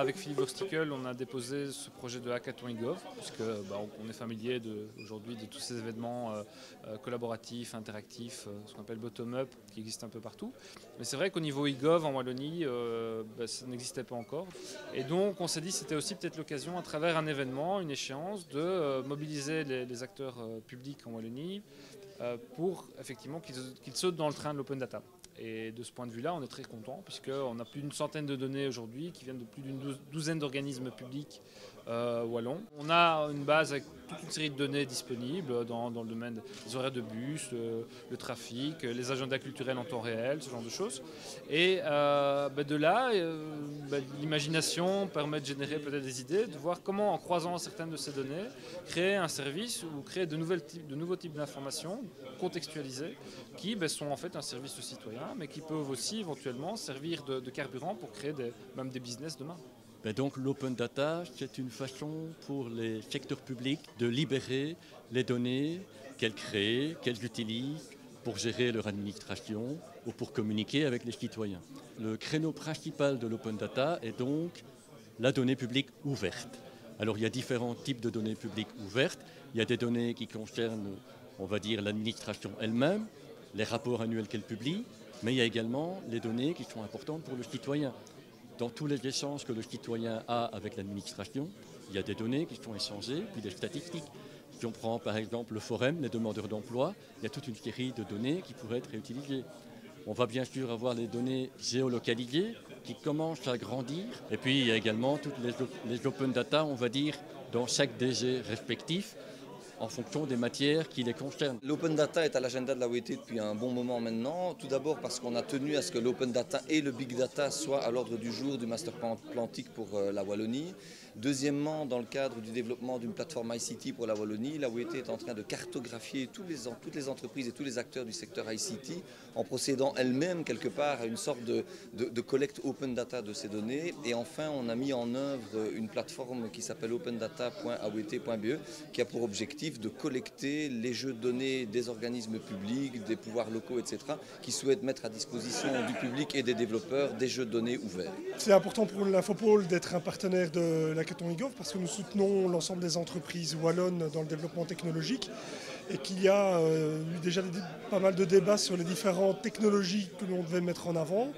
Avec Philippe Verstikel, on a déposé ce projet de Hackathon eGov, puisque on est familier aujourd'hui de tous ces événements collaboratifs, interactifs, ce qu'on appelle bottom-up, qui existent un peu partout. Mais c'est vrai qu'au niveau eGov en Wallonie, ça n'existait pas encore. Et donc on s'est dit que c'était aussi peut-être l'occasion, à travers un événement, une échéance, de mobiliser les acteurs publics en Wallonie pour effectivement qu'ils sautent dans le train de l'open data. Et de ce point de vue-là, on est très content puisqu'on a plus d'une centaine de données aujourd'hui qui viennent de plus d'une douzaine d'organismes publics wallons. On a une base avec toute une série de données disponibles dans le domaine des horaires de bus, le trafic, les agendas culturels en temps réel, ce genre de choses. Et de là, l'imagination permet de générer peut-être des idées, de voir comment, en croisant certaines de ces données, créer un service ou créer de nouveaux types d'informations contextualisées qui sont en fait un service aux citoyens, mais qui peuvent aussi éventuellement servir de carburant pour créer même des business demain. Donc l'open data, c'est une façon pour les secteurs publics de libérer les données qu'elles créent, qu'elles utilisent pour gérer leur administration ou pour communiquer avec les citoyens. Le créneau principal de l'open data est donc la donnée publique ouverte. Alors il y a différents types de données publiques ouvertes. Il y a des données qui concernent, on va dire, l'administration elle-même, les rapports annuels qu'elle publie, mais il y a également les données qui sont importantes pour le citoyen. Dans tous les échanges que le citoyen a avec l'administration, il y a des données qui sont échangées, puis des statistiques. Si on prend par exemple le forum, les demandeurs d'emploi, il y a toute une série de données qui pourraient être réutilisées. On va bien sûr avoir les données géolocalisées qui commencent à grandir. Et puis il y a également toutes les open data, on va dire, dans chaque DG respectif, en fonction des matières qui les concernent. L'open data est à l'agenda de la OET depuis un bon moment maintenant. Tout d'abord parce qu'on a tenu à ce que l'open data et le big data soient à l'ordre du jour du master plan plantique pour la Wallonie. Deuxièmement, dans le cadre du développement d'une plateforme ICT pour la Wallonie, la OET est en train de cartographier toutes les entreprises et tous les acteurs du secteur ICT en procédant elle-même quelque part à une sorte de collecte open data de ces données. Et enfin, on a mis en œuvre une plateforme qui s'appelle opendata.aoet.be qui a pour objectif de collecter les jeux de données des organismes publics, des pouvoirs locaux, etc., qui souhaitent mettre à disposition du public et des développeurs des jeux de données ouverts. C'est important pour l'Infopole d'être un partenaire de l'Hackathon eGov parce que nous soutenons l'ensemble des entreprises wallonnes dans le développement technologique et qu'il y a eu déjà pas mal de débats sur les différentes technologies que l'on devait mettre en avant.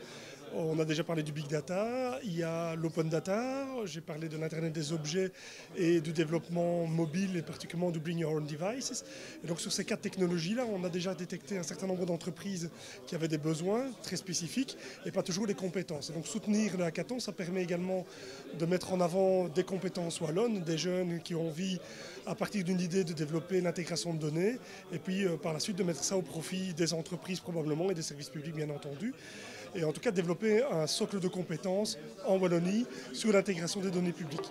On a déjà parlé du big data, il y a l'open data, j'ai parlé de l'internet des objets et du développement mobile et particulièrement du bring your own devices. Et donc sur ces 4 technologies-là, on a déjà détecté un certain nombre d'entreprises qui avaient des besoins très spécifiques et pas toujours les compétences. Et donc soutenir le hackathon, ça permet également de mettre en avant des compétences wallonnes, des jeunes qui ont envie à partir d'une idée de développer l'intégration de données et puis par la suite de mettre ça au profit des entreprises probablement et des services publics bien entendu. Et en tout cas développer un socle de compétences en Wallonie sur l'intégration des données publiques.